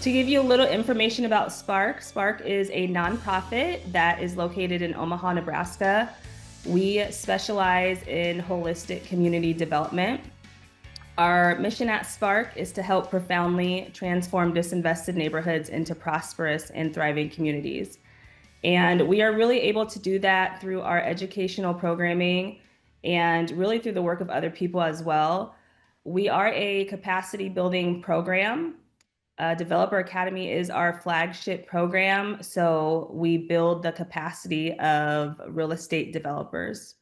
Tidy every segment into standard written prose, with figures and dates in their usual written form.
To give you a little information about Spark, Spark is a nonprofit that is located in Omaha, Nebraska. We specialize in holistic community development. Our mission at Spark is to help profoundly transform disinvested neighborhoods into prosperous and thriving communities. And we are really able to do that through our educational programming and really through the work of other people as well. We are a capacity building program. Developer Academy is our flagship program, so we build the capacity of real estate developers.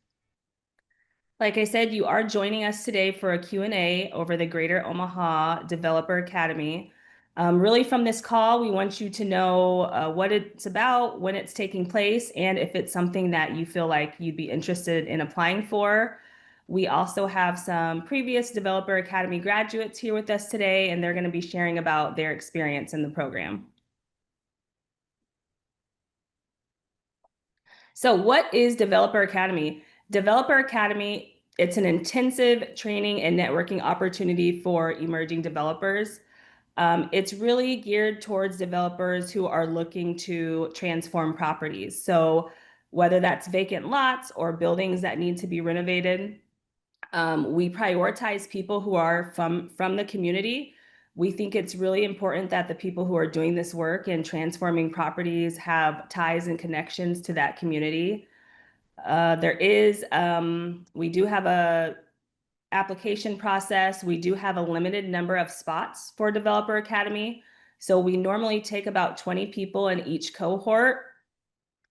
Like I said, you are joining us today for a Q&A over the Greater Omaha Developer Academy. Really from this call, we want you to know what it's about, when it's taking place, and if it's something that you feel like you'd be interested in applying for. We also have some previous Developer Academy graduates here with us today, and they're going to be sharing about their experience in the program. So what is Developer Academy? Developer Academy, it's an intensive training and networking opportunity for emerging developers. It's really geared towards developers who are looking to transform properties. So whether that's vacant lots or buildings that need to be renovated, we prioritize people who are from the community. We think it's really important that the people who are doing this work and transforming properties have ties and connections to that community. We do have a application process. We do have a limited number of spots for Developer Academy. So we normally take about 20 people in each cohort.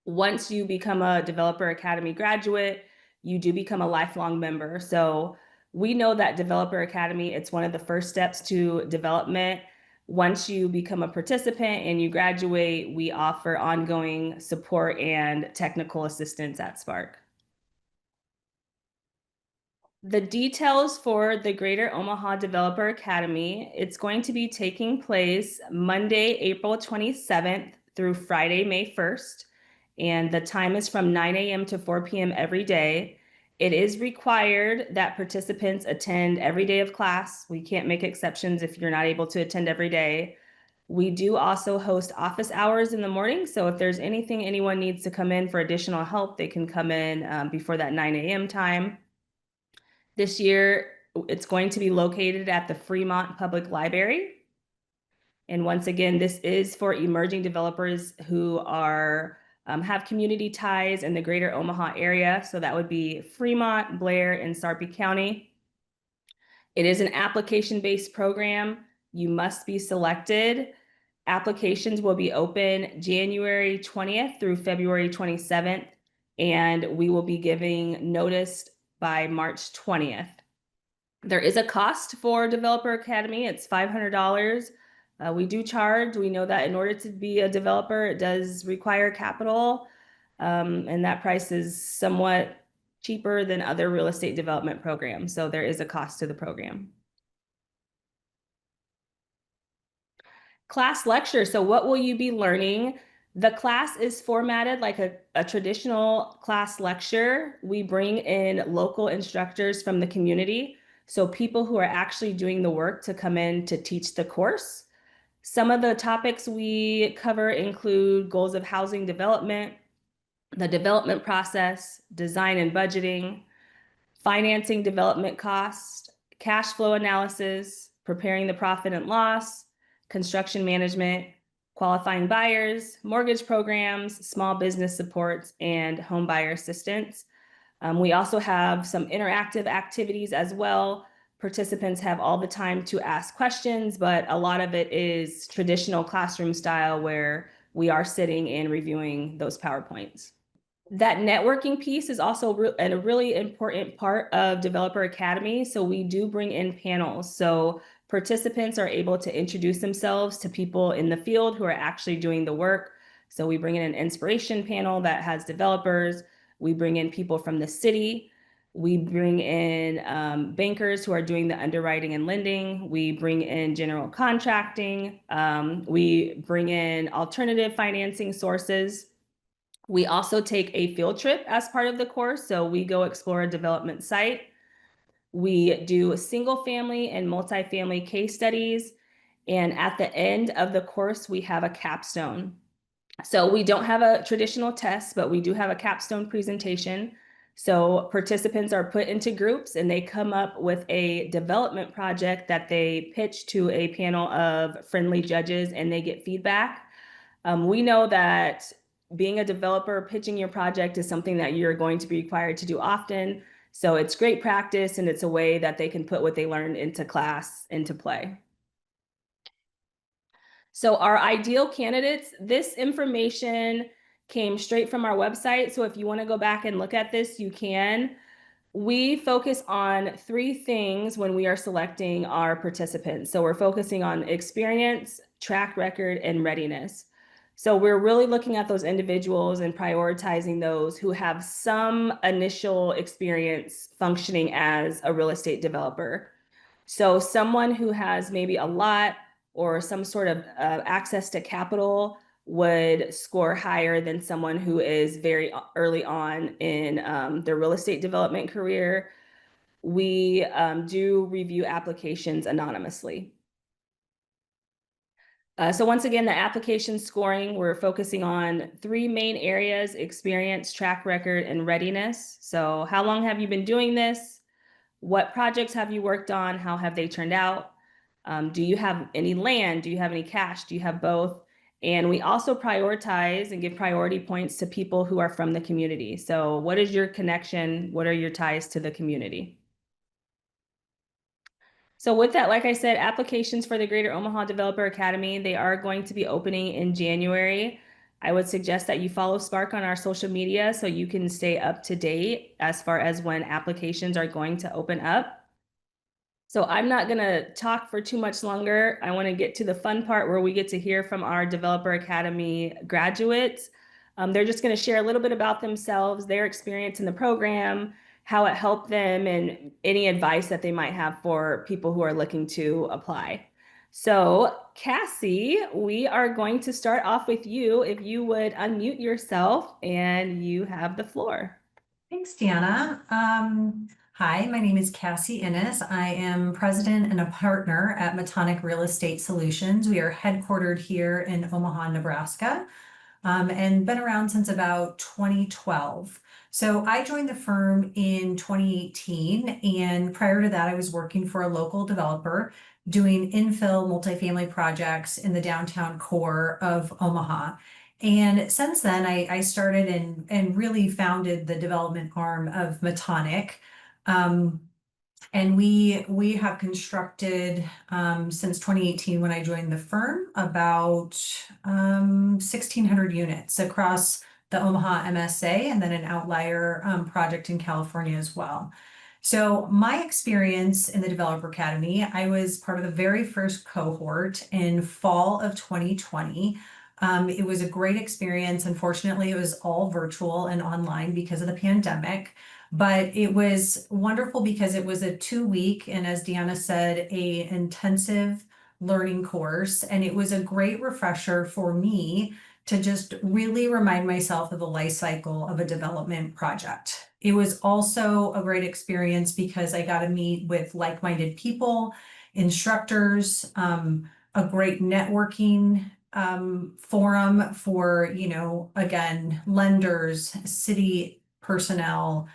Once you become a Developer Academy graduate, you do become a lifelong member. So we know that Developer Academy, it's one of the first steps to development. Once you become a participant and you graduate, we offer ongoing support and technical assistance at Spark. The details for the Greater Omaha Developer Academy, it's going to be taking place Monday, April 27th through Friday, May 1st. And the time is from 9 a.m. to 4 p.m. every day. It is required that participants attend every day of class. We can't make exceptions if you're not able to attend every day. We do also host office hours in the morning. So if there's anything anyone needs to come in for additional help, they can come in before that 9 a.m. time. This year, it's going to be located at the Fremont Public Library. And once again, this is for emerging developers who are have community ties in the Greater Omaha area. So that would be Fremont, Blair, and Sarpy County. It is an application-based program. You must be selected. Applications will be open January 20th through February 27th, and we will be giving notice by March 20th. There is a cost for Developer Academy. It's $500. We do charge. We know that in order to be a developer, it does require capital, and that price is somewhat cheaper than other real estate development programs. So there is a cost to the program. Class lecture. So what will you be learning? The class is formatted like a traditional class lecture. We bring in local instructors from the community. So people who are actually doing the work to come in to teach the course. Some of the topics we cover include goals of housing development, the development process, design and budgeting, financing development cost, cash flow analysis, preparing the profit and loss, construction management, qualifying buyers, mortgage programs, small business supports, and home buyer assistance. We also have some interactive activities as well. Participants have all the time to ask questions, but a lot of it is traditional classroom style where we are sitting and reviewing those PowerPoints. That networking piece is also a really important part of Developer Academy. So we do bring in panels. So participants are able to introduce themselves to people in the field who are actually doing the work. So we bring in an inspiration panel that has developers. We bring in people from the city. We bring in bankers who are doing the underwriting and lending. We bring in general contracting. We bring in alternative financing sources. We also take a field trip as part of the course. So we go explore a development site. We do single family and multifamily case studies. And at the end of the course, we have a capstone. So we don't have a traditional test, but we do have a capstone presentation. So participants are put into groups and they come up with a development project that they pitch to a panel of friendly judges and they get feedback. We know that being a developer, pitching your project is something that you're going to be required to do often. So it's great practice and it's a way that they can put what they learned into class into play. So our ideal candidates, this information came straight from our website. So if you want to go back and look at this, you can. We focus on three things when we are selecting our participants. So we're focusing on experience, track record, and readiness. So we're really looking at those individuals and prioritizing those who have some initial experience functioning as a real estate developer. So someone who has maybe a lot or some sort of access to capital would score higher than someone who is very early on in their real estate development career. We do review applications anonymously. So once again, the application scoring, we're focusing on three main areas: experience, track record, and readiness. So how long have you been doing this? What projects have you worked on? How have they turned out? Do you have any land? Do you have any cash? Do you have both? And we also prioritize and give priority points to people who are from the community. So what is your connection? What are your ties to the community? So with that, like I said, applications for the Greater Omaha Developer Academy, they are going to be opening in January. I would suggest that you follow Spark on our social media so you can stay up to date as far as when applications are going to open up. So I'm not going to talk for too much longer. I want to get to the fun part where we get to hear from our Developer Academy graduates. They're just going to share a little bit about themselves, their experience in the program, how it helped them, and any advice that they might have for people who are looking to apply. So Cassie, we are going to start off with you. If you would unmute yourself and you have the floor. Thanks, Deanna. Hi, my name is Cassie Innes. I am president and a partner at Metonic Real Estate Solutions. We are headquartered here in Omaha, Nebraska, and been around since about 2012. So I joined the firm in 2018, and prior to that, I was working for a local developer doing infill multifamily projects in the downtown core of Omaha. And since then, I started and really founded the development arm of Metonic. And we have constructed since 2018 when I joined the firm about 1,600 units across the Omaha MSA and then an outlier project in California as well. So my experience in the Developer Academy, I was part of the very first cohort in fall of 2020. It was a great experience. Unfortunately, it was all virtual and online because of the pandemic, but it was wonderful because it was a 2-week, and as Deanna said, a intensive learning course. And it was a great refresher for me to just really remind myself of the life cycle of a development project. It was also a great experience because I got to meet with like-minded people, instructors, a great networking forum for, again, lenders, city personnel,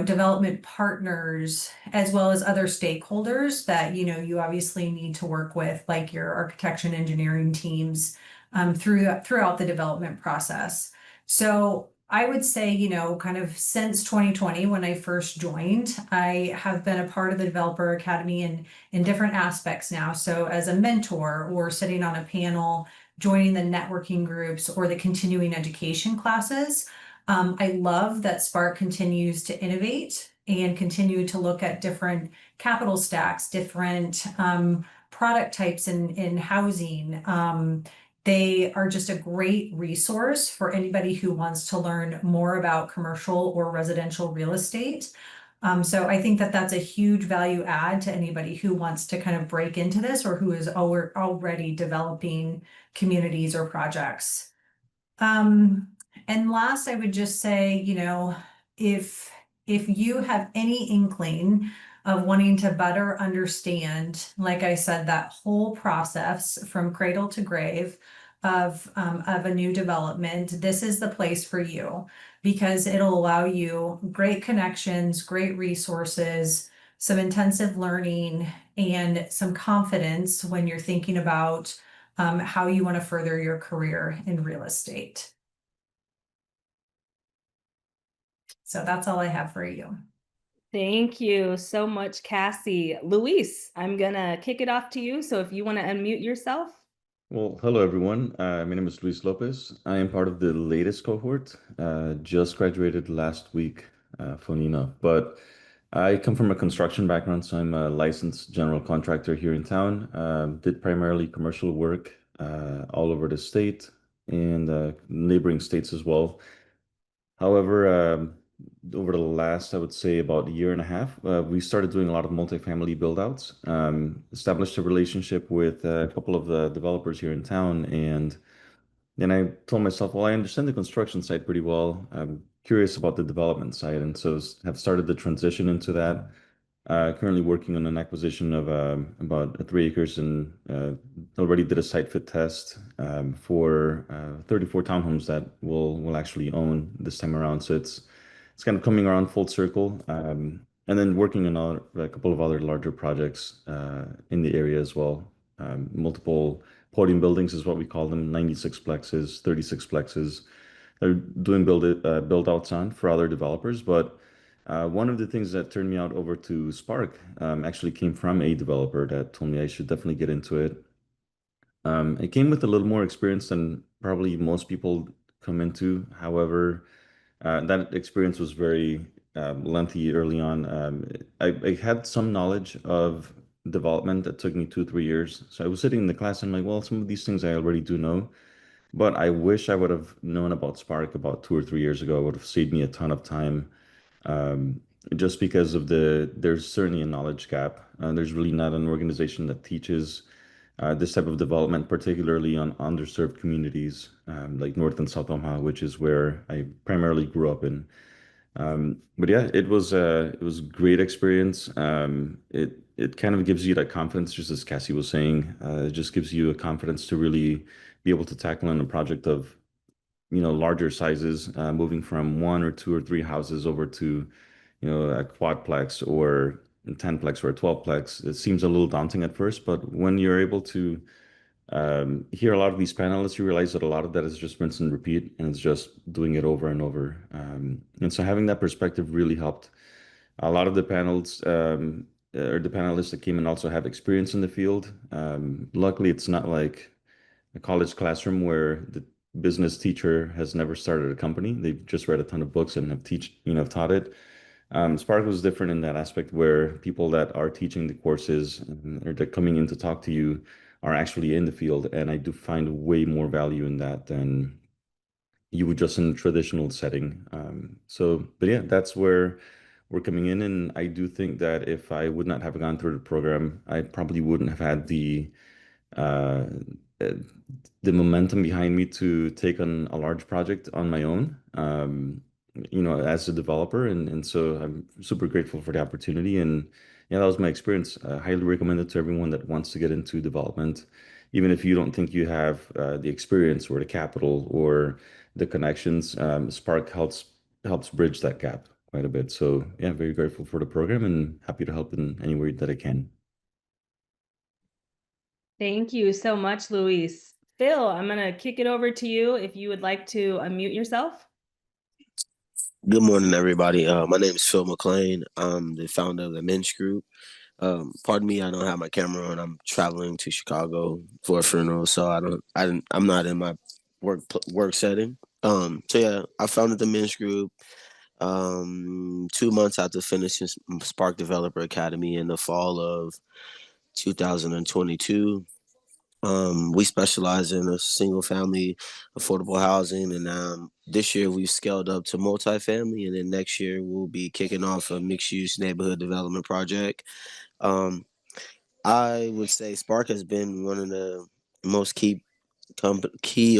development partners, as well as other stakeholders that, you obviously need to work with, like your architecture and engineering teams, throughout the development process. So I would say, kind of since 2020, when I first joined, I have been a part of the Developer Academy in different aspects now. So as a mentor or sitting on a panel, joining the networking groups or the continuing education classes. I love that Spark continues to innovate and continue to look at different capital stacks, different product types in housing. They are just a great resource for anybody who wants to learn more about commercial or residential real estate. So I think that that's a huge value add to anybody who wants to kind of break into this or who is already developing communities or projects. And last, I would just say, if you have any inkling of wanting to better understand, like I said, that whole process from cradle to grave of a new development. This is the place for you because it'll allow you great connections, great resources, some intensive learning, and some confidence when you're thinking about how you want to further your career in real estate. So that's all I have for you. Thank you so much, Cassie. Luis, I'm gonna kick it off to you. So if you want to unmute yourself. Well, hello everyone. My name is Luis Lopez. I am part of the latest cohort. Just graduated last week, funny enough. But I come from a construction background, so I'm a licensed general contractor here in town. Did primarily commercial work all over the state and neighboring states as well. However, over the last, I would say, about a year and a half, we started doing a lot of multifamily build outs, established a relationship with a couple of the developers here in town. And then I told myself, well, I understand the construction side pretty well. I'm curious about the development side. And so have started the transition into that. Currently working on an acquisition of about 3 acres and already did a site fit test for 34 townhomes that we'll actually own this time around. So it's kind of coming around full circle. And then working on a couple of other larger projects in the area as well. Multiple podium buildings is what we call them, 96 plexes, 36 plexes. They're doing build outs on for other developers, but one of the things that turned me out over to Spark actually came from a developer that told me I should definitely get into it. It came with a little more experience than probably most people come into. However, that experience was very lengthy early on. I had some knowledge of development that took me 2, 3 years. So I was sitting in the class and I'm like, well, some of these things I already do know, but I wish I would have known about Spark about 2 or 3 years ago. It would have saved me a ton of time um, just because of there's certainly a knowledge gap. There's really not an organization that teaches this type of development, particularly on underserved communities like North and South Omaha, which is where I primarily grew up in. But yeah, it was great experience. It kind of gives you that confidence, just as Cassie was saying. It just gives you a confidence to really be able to tackle on a project of larger sizes, moving from 1 or 2 or 3 houses over to, a quadplex or a 10-plex or a 12-plex. It seems a little daunting at first, but when you're able to hear a lot of these panelists, you realize that a lot of that is just rinse and repeat, and it's just doing it over and over. And so having that perspective really helped. A lot of the panels or the panelists that came in also have experience in the field. Luckily, it's not like a college classroom where the business teacher has never started a company. They've just read a ton of books and have taught it. Spark was different in that aspect where people that are teaching the courses or they're coming in to talk to you are actually in the field. And I do find way more value in that than you would just in a traditional setting. But yeah, that's where we're coming in. And I do think that if I would not have gone through the program, I probably wouldn't have had uh, uh, the momentum behind me to take on a large project on my own, as a developer. And so I'm super grateful for the opportunity. And yeah, that was my experience. Highly recommend it to everyone that wants to get into development, even if you don't think you have the experience or the capital or the connections. Spark helps bridge that gap quite a bit. So yeah, very grateful for the program and happy to help in any way that I can. Thank you so much, Luis. Phil, I'm gonna kick it over to you if you would like to unmute yourself. Good morning, everybody. My name is Phil McLean. I'm the founder of the Men's Group. Pardon me, I don't have my camera on. I'm traveling to Chicago for a funeral, so I'm not in my work setting. So yeah, I founded the Men's Group 2 months after finishing Spark Developer Academy in the fall of 2022. We specialize in a single family affordable housing, and this year we've scaled up to multifamily, and then next year we'll be kicking off a mixed use neighborhood development project. Um, I would say Spark has been one of the most key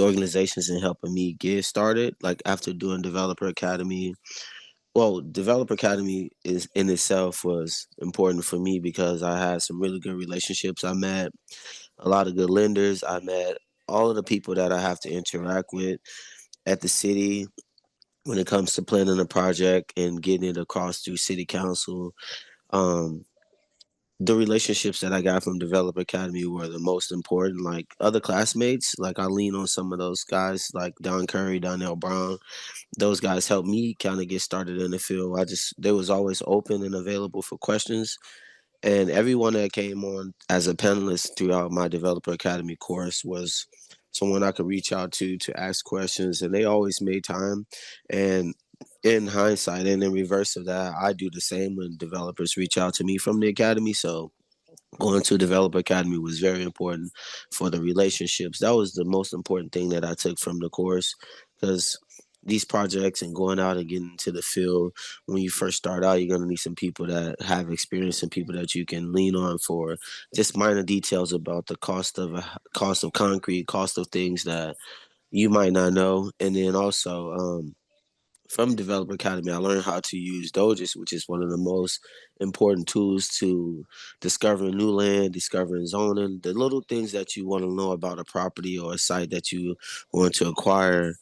organizations in helping me get started. Like after doing Developer Academy, well, Developer Academy is in itself was important for me because I had some really good relationships. I met a lot of good lenders. I met all of the people that I have to interact with at the city when it comes to planning a project and getting it across through city council. Um, the relationships that I got from Developer Academy were the most important. Like other classmates, like I lean on some of those guys, like Don Curry, Donnell Brown. Those guys helped me kind of get started in the field. They was always open and available for questions. And everyone that came on as a panelist throughout my Developer Academy course was someone I could reach out to ask questions, and they always made time. And in hindsight, and in reverse of that, I do the same when developers reach out to me from the academy. So going to Developer Academy was very important for the relationships. That was the most important thing that I took from the course, because these projects and going out and getting into the field, when you first start out, you're going to need some people that have experience and people that you can lean on for just minor details about the cost of concrete, cost of things that you might not know. And then also, from Developer Academy, I learned how to use Dogis, which is one of the most important tools to discovering new land, discovering zoning, the little things that you want to know about a property or a site that you want to acquire.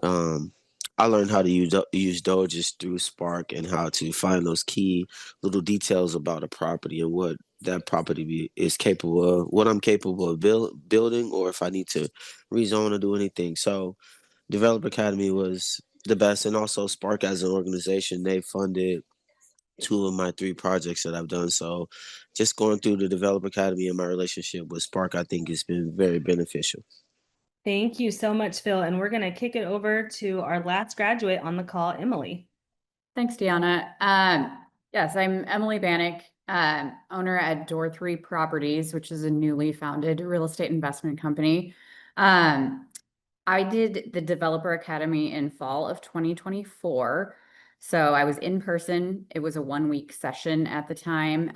Um, I learned how to use Dogis through Spark and how to find those key little details about a property and what that is capable of, what I'm capable of building, or if I need to rezone or do anything. So Developer Academy was the best, and also Spark as an organization, they funded two of my three projects that I've done. So just going through the Developer Academy and my relationship with Spark, I think has been very beneficial. Thank you so much, Phil. And we're going to kick it over to our last graduate on the call, Emily. Thanks, Deanna. Yes, I'm Emily Bannock, owner at Door 3 Properties, which is a newly founded real estate investment company. I did the Developer Academy in fall of 2024. So I was in person. It was a 1-week session at the time.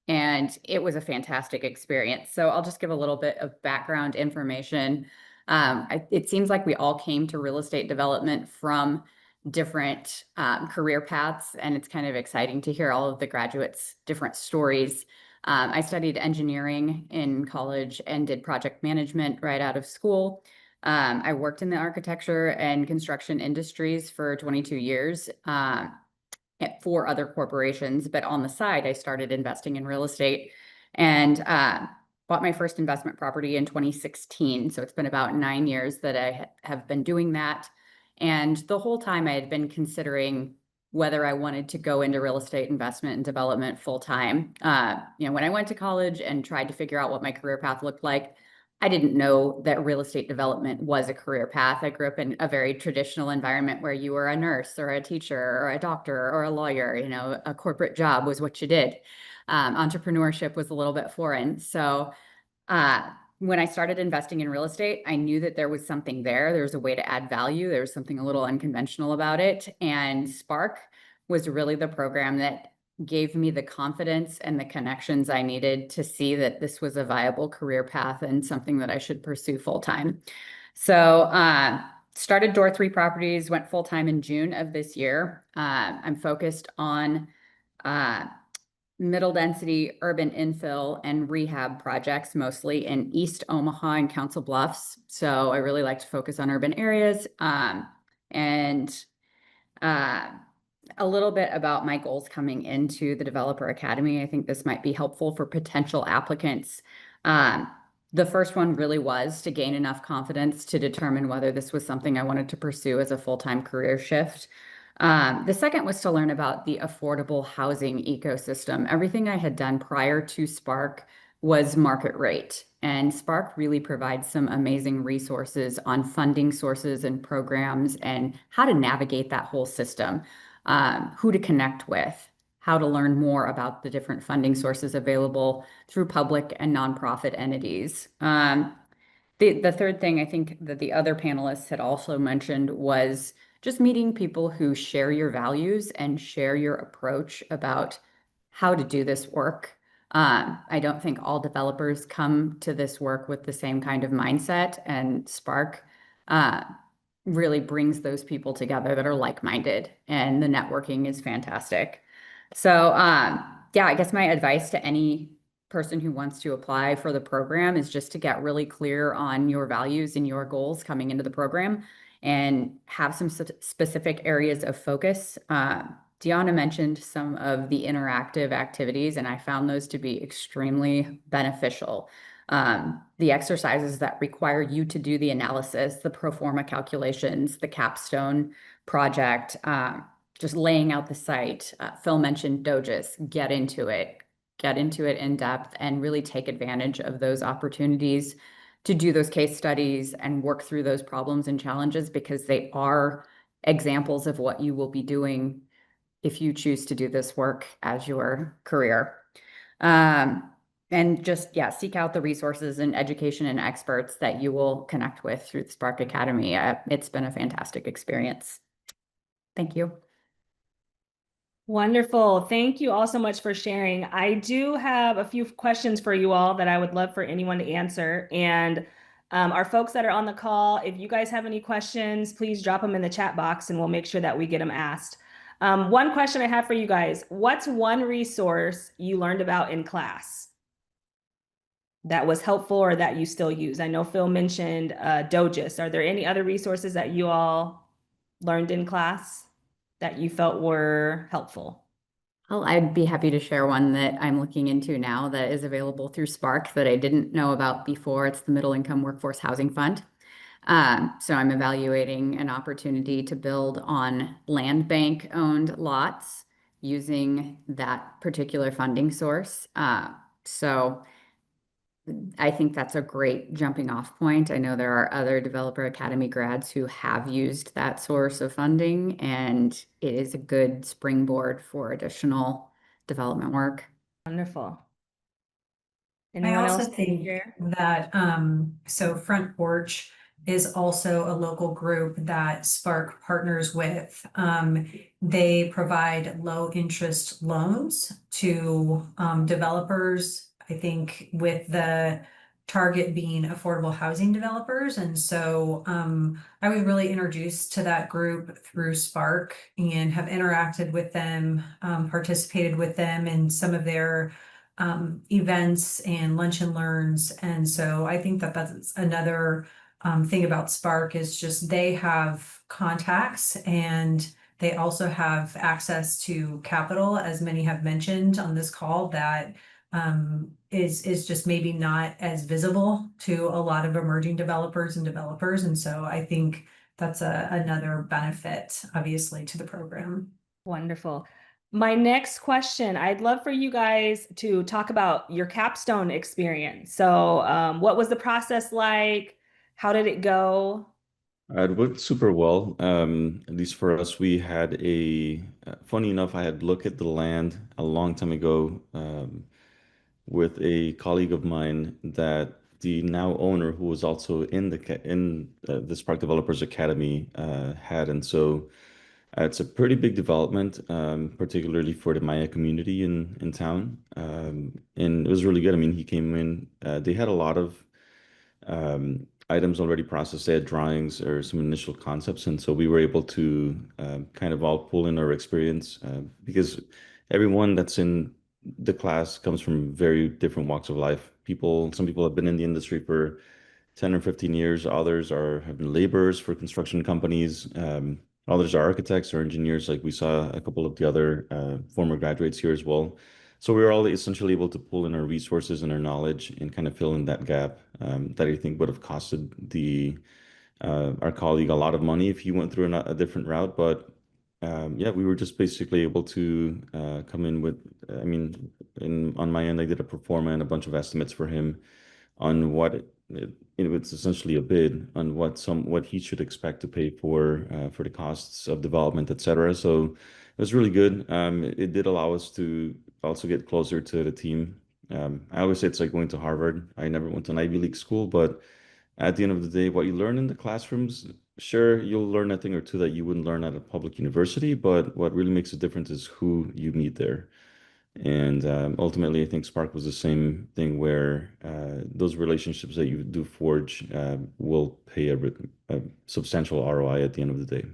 And it was a fantastic experience. So I'll just give a little bit of background information. It seems like we all came to real estate development from different career paths, and it's kind of exciting to hear all of the graduates' different stories. I studied engineering in college and did project management right out of school. I worked in the architecture and construction industries for 22 years at 4 other corporations, but on the side, I started investing in real estate and bought my first investment property in 2016. So it's been about 9 years that I have been doing that. And the whole time I had been considering whether I wanted to go into real estate investment and development full time. When I went to college and tried to figure out what my career path looked like, I didn't know that real estate development was a career path. I grew up in a very traditional environment where you were a nurse or a teacher or a doctor or a lawyer. A corporate job was what you did. Entrepreneurship was a little bit foreign. So when I started investing in real estate, I knew that there was something there. There was a way to add value. There was something a little unconventional about it. And Spark was really the program that gave me the confidence and the connections I needed to see that this was a viable career path and something that I should pursue full time. So started Door 3 Properties, went full time in June of this year. I'm focused on middle density urban infill and rehab projects, mostly in East Omaha and Council Bluffs. So I really like to focus on urban areas. A little bit about my goals coming into the Developer Academy. I think this might be helpful for potential applicants. The first one really was to gain enough confidence to determine whether this was something I wanted to pursue as a full-time career shift. The second was to learn about the affordable housing ecosystem. Everything I had done prior to Spark was market rate, and Spark really provides some amazing resources on funding sources and programs and how to navigate that whole system, who to connect with, how to learn more about the different funding sources available through public and nonprofit entities. The third thing I think that the other panelists had also mentioned was just meeting people who share your values and share your approach about how to do this work. I don't think all developers come to this work with the same kind of mindset, and Spark really brings those people together that are like-minded, and the networking is fantastic. So, yeah, I guess my advice to any person who wants to apply for the program is just to get really clear on your values and your goals coming into the program and have some specific areas of focus. Deanna mentioned some of the interactive activities, and I found those to be extremely beneficial. The exercises that require you to do the analysis, the pro forma calculations, the capstone project, just laying out the site. Phil mentioned Doges. Get into it in depth, and really take advantage of those opportunities to do those case studies and work through those problems and challenges, because they are examples of what you will be doing if you choose to do this work as your career. And just, yeah, seek out the resources and education and experts that you will connect with through the Spark Academy. It's been a fantastic experience. Thank you. Wonderful. Thank you all so much for sharing. I do have a few questions for you all that I would love for anyone to answer. And our folks that are on the call, if you guys have any questions, please drop them in the chat box and we'll make sure that we get them asked. One question I have for you guys: what's one resource you learned about in class that was helpful or that you still use? I know Phil mentioned Doges. Are there any other resources that you all learned in class that you felt were helpful? Well, I'd be happy to share one that I'm looking into now that is available through Spark that I didn't know about before. It's the Middle Income Workforce Housing Fund. So I'm evaluating an opportunity to build on land bank owned lots using that particular funding source. So I think that's a great jumping off point. I know there are other Developer Academy grads who have used that source of funding, and it is a good springboard for additional development work. Wonderful. I Anyone also else think share? that so Front Porch is also a local group that Spark partners with. They provide low interest loans to developers, I think with the target being affordable housing developers. And so I was really introduced to that group through Spark and have interacted with them, participated with them in some of their events and lunch and learns. And so I think that that's another thing about Spark is just they have contacts and they also have access to capital, as many have mentioned on this call, that is just maybe not as visible to a lot of emerging developers and developers. And so I think that's another benefit, obviously, to the program. Wonderful. My next question, I'd love for you guys to talk about your capstone experience. So what was the process like? How did it go? It went super well. At least for us, we had funny enough, I had looked at the land a long time ago with a colleague of mine that the now owner, who was also in the Spark Developers Academy, had. And so it's a pretty big development, particularly for the Maya community in town. And it was really good. I mean, he came in, they had a lot of items already processed. They had drawings or some initial concepts, and so we were able to kind of all pull in our experience because everyone that's in the class comes from very different walks of life. Some people have been in the industry for 10 or 15 years. Others have been laborers for construction companies. Others are architects or engineers, like we saw a couple of the other former graduates here as well. So we were all essentially able to pull in our resources and our knowledge and kind of fill in that gap that I think would have costed our colleague a lot of money if he went through a different route. But yeah, we were just basically able to come in with, I mean, on my end, I did a pro forma and a bunch of estimates for him on it's essentially a bid on what he should expect to pay for the costs of development, etc. So it was really good. It did allow us to also get closer to the team. I always say it's like going to Harvard. I never went to an Ivy League school, but at the end of the day, what you learn in the classrooms, sure, you'll learn a thing or two that you wouldn't learn at a public university, but what really makes a difference is who you meet there. And ultimately, I think Spark was the same thing where those relationships that you do forge will pay a substantial ROI at the end of the day.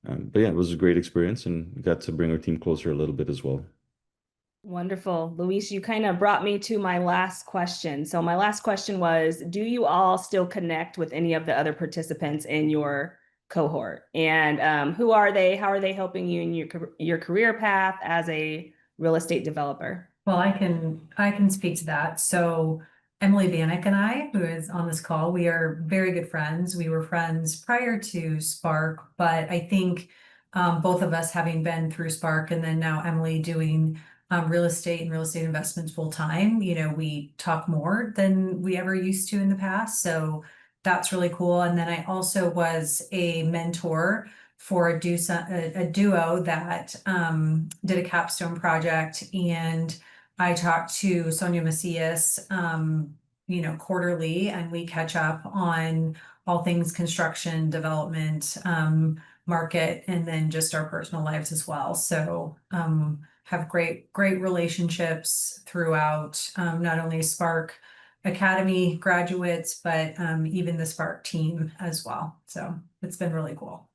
But yeah, it was a great experience and got to bring our team closer a little bit as well. Wonderful. Luis, you kind of brought me to my last question. So my last question was, do you all still connect with any of the other participants in your cohort? And who are they? How are they helping you in your career path as a real estate developer? Well, I can speak to that. So Emily Bannock and I, who is on this call, we are very good friends. We were friends prior to Spark, but I think both of us having been through Spark and then now Emily doing real estate and real estate investments full time, you know, we talk more than we ever used to in the past. So that's really cool. And then I also was a mentor for a duo that did a capstone project, and I talked to Sonia Macias, you know, quarterly, and we catch up on all things construction, development, market, and then just our personal lives as well. So have great relationships throughout, not only Spark Academy graduates, but even the Spark team as well. So it's been really cool.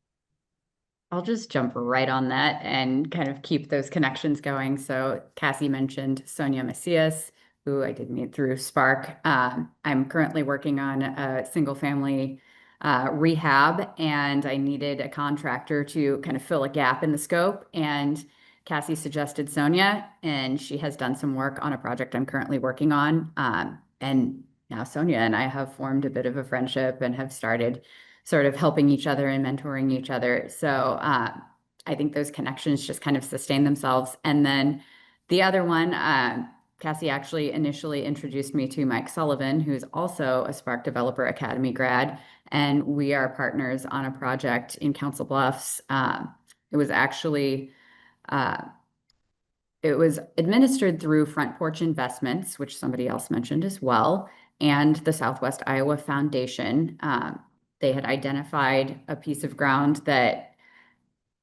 I'll just jump right on that and kind of keep those connections going. So Cassie mentioned Sonia Macias, who I did meet through Spark. I'm currently working on a single family rehab, and I needed a contractor to kind of fill a gap in the scope. And Cassie suggested Sonia, and she has done some work on a project I'm currently working on. And now Sonia and I have formed a bit of a friendship and have started sort of helping each other and mentoring each other. So I think those connections just kind of sustain themselves. And then the other one, Cassie actually initially introduced me to Mike Sullivan, who's also a Spark Developer Academy grad. And we are partners on a project in Council Bluffs. It was actually, it was administered through Front Porch Investments, which somebody else mentioned as well, and the Southwest Iowa Foundation. They had identified a piece of ground that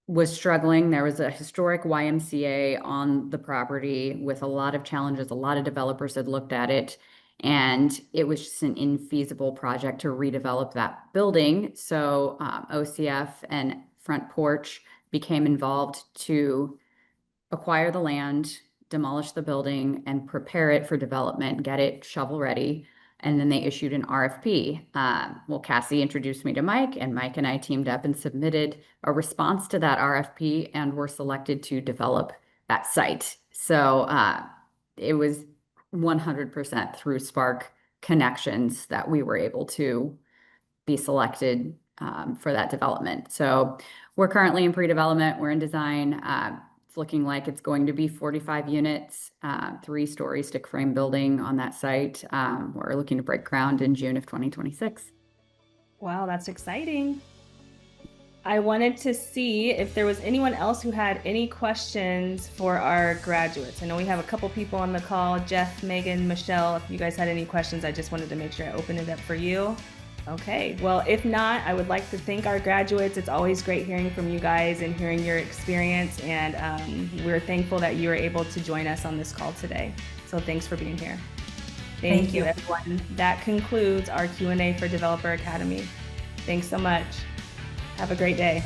was struggling. There was a historic YMCA on the property with a lot of challenges. A lot of developers had looked at it, and it was just an infeasible project to redevelop that building. So OCF and Front Porch became involved to acquire the land, demolish the building, and prepare it for development, get it shovel ready. And then they issued an RFP. Well, Cassie introduced me to Mike, and Mike and I teamed up and submitted a response to that RFP and were selected to develop that site. So it was 100% through Spark connections that we were able to be selected for that development. So we're currently in pre-development. We're in design. It's looking like it's going to be 45 units, 3-story stick frame building on that site. We're looking to break ground in June of 2026. Wow, that's exciting. I wanted to see if there was anyone else who had any questions for our graduates. I know we have a couple people on the call, Jeff, Megan, Michelle. If you guys had any questions, I just wanted to make sure I opened it up for you. Okay, well, if not, I would like to thank our graduates. It's always great hearing from you guys and hearing your experience, and we're thankful that you were able to join us on this call today. So thanks for being here. Thank you, everyone. That concludes our Q&A for Developer Academy. Thanks so much. Have a great day.